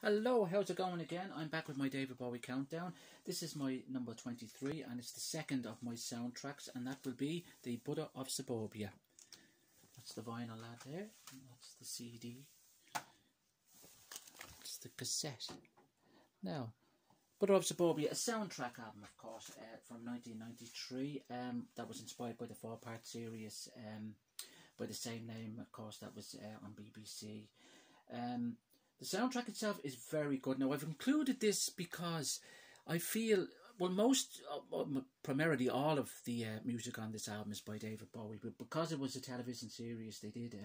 Hello, how's it going again? I'm back with my David Bowie countdown. This is my number 23 and it's the second of my soundtracks, and that will be The Buddha of Suburbia. That's the vinyl ad there, and that's the CD. That's the cassette. Now, Buddha of Suburbia, a soundtrack album, of course, from 1993. That was inspired by the four-part series by the same name, of course, that was on BBC. The soundtrack itself is very good. Now, I've included this because I feel, well, primarily all of the music on this album is by David Bowie, but because it was a television series, they did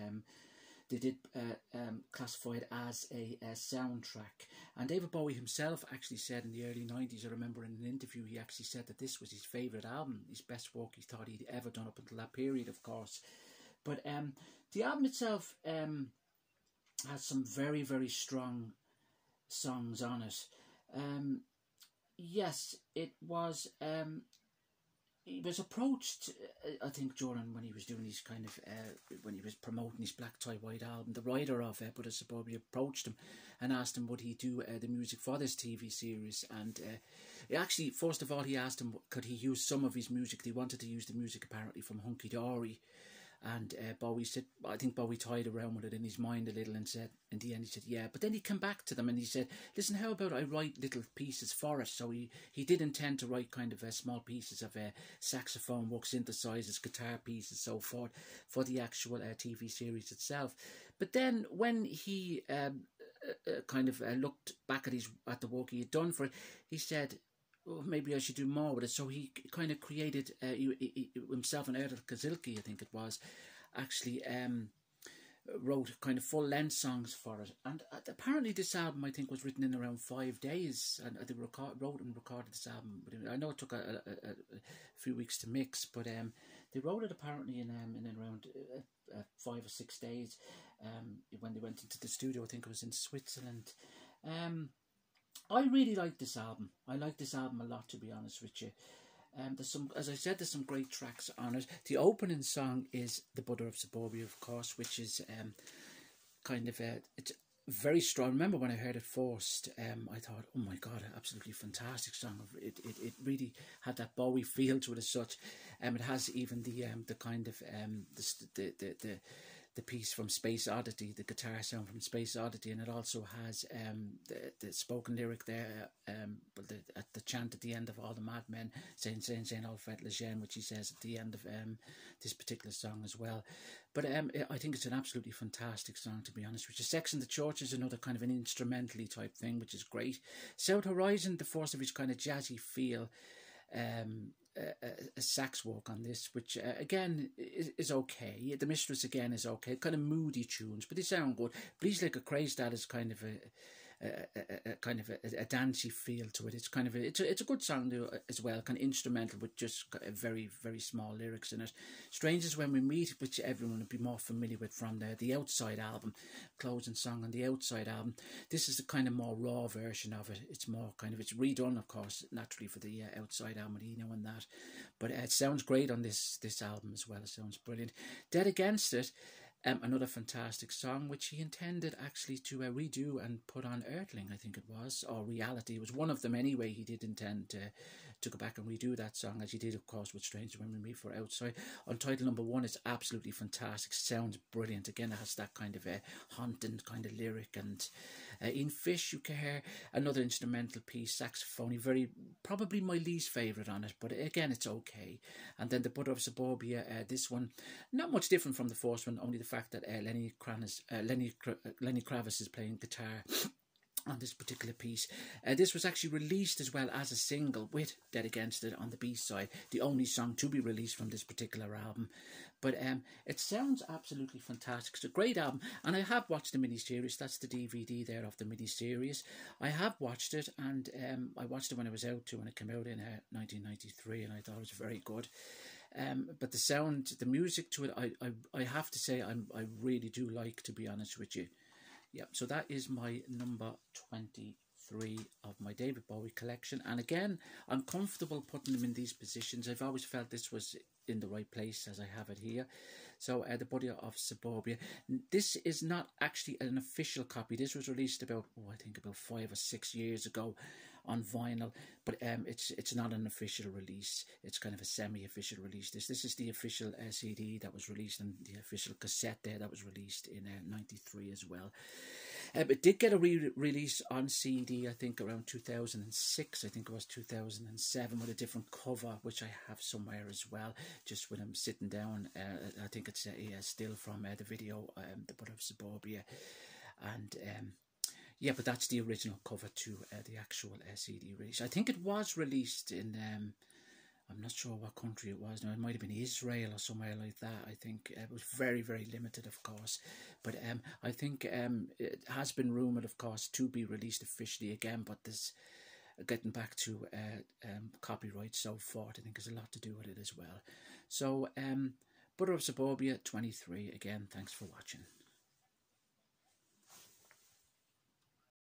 classify it as a soundtrack. And David Bowie himself actually said in the early 90s, I remember in an interview, he actually said that this was his favourite album, his best work he thought he'd ever done up until that period, of course. But the album itself has some very, very strong songs on it. Yes, he was approached, I think, during when he was doing his kind of, when he was promoting his Black Tie White album, the writer of Buddha Suburbia approached him and asked him would he do the music for this TV series. And actually, first of all, he asked him could he use some of his music. They wanted to use the music apparently from Hunky Dory. And Bowie said, I think Bowie toyed around with it in his mind a little and said, in the end he said, yeah. But then he came back to them and he said, listen, how about I write little pieces for it? So he did intend to write kind of small pieces of saxophone work, synthesizers, guitar pieces, so forth, for the actual TV series itself. But then when he kind of looked back at the work he had done for it, he said, well, maybe I should do more with it. So he kind of created himself and Erdal Kazilki, I think it was, actually wrote kind of full-length songs for it. And apparently this album, I think, was written in around 5 days. And they wrote and recorded this album. I know it took a few weeks to mix, but they wrote it apparently in around 5 or 6 days when they went into the studio. I think it was in Switzerland. I really like this album. I like this album a lot, to be honest with you. There's some, as I said, there's some great tracks on it. The opening song is The Buddha of Suburbia, of course, which is kind of it's very strong. I remember when I heard it first, I thought, oh my God, absolutely fantastic song. It really had that Bowie feel to it as such. It has even the kind of the piece from Space Oddity, the guitar sound from Space Oddity, and it also has the spoken lyric there, but at the chant at the end of All the Madmen, saying Alfred Lejeune, which he says at the end of this particular song as well. But I think it's an absolutely fantastic song, to be honest with you. Sex in the Church is another kind of an instrumentally type thing, which is great. South Horizon, the force of his kind of jazzy feel, a sax work on this, which again is okay. The Mistress again is okay. Kind of moody tunes, but they sound good. Please Like a Crazy Dad is kind of a dancey feel to it. It's kind of it's a good song as well, kind of instrumental with just very, very small lyrics in it. Strangers When We Meet, which everyone would be more familiar with from the Outside album, closing song on the Outside album. This is the kind of more raw version of it. It's more kind of, it's redone, of course, naturally for the Outside album with Eno and that, but it sounds great on this album as well. It sounds brilliant. Dead Against It, another fantastic song, which he intended actually to redo and put on Earthling, I think it was, or Reality. It was one of them anyway. He did intend to go back and redo that song, as he did, of course, with Stranger When We Meet for Outside. On title number 1, it's absolutely fantastic. Sounds brilliant. Again, it has that kind of a haunting kind of lyric. And in Fish You Care, another instrumental piece, saxophone, probably my least favourite on it, but again, it's okay. And then The Buddha of Suburbia, this one, not much different from the first one, only the fact that Lenny Kravitz is playing guitar on this particular piece. This was actually released as well as a single with Dead Against It on the B-side, the only song to be released from this particular album. But it sounds absolutely fantastic. It's a great album, and I have watched the miniseries. That's the DVD there of the miniseries. I have watched it, and I watched it when it was out too, when it came out in 1993, and I thought it was very good. But the sound, the music to it, I have to say I really do like, to be honest with you. Yep, so that is my number 23 of my David Bowie collection. And again, I'm comfortable putting them in these positions. I've always felt this was in the right place as I have it here. So the Body of Suburbia. This is not actually an official copy. This was released about, oh, I think about 5 or 6 years ago on vinyl, but it's not an official release. It's kind of a semi-official release. This is the official CD that was released, and the official cassette there that was released in '93 as well. It did get a re-release on CD, I think around 2006, I think it was 2007, with a different cover, which I have somewhere as well, just when I'm sitting down. I think it's still from the video, The Body of Suburbia. And yeah, but that's the original cover to the actual CD release. I think it was released in... I'm not sure what country it was now. It might have been Israel or somewhere like that. I think it was very, very limited, of course. But I think it has been rumoured, of course, to be released officially again. But this, getting back to copyright, so forth, I think there's a lot to do with it as well. So, Body of Suburbia 23. Again, thanks for watching.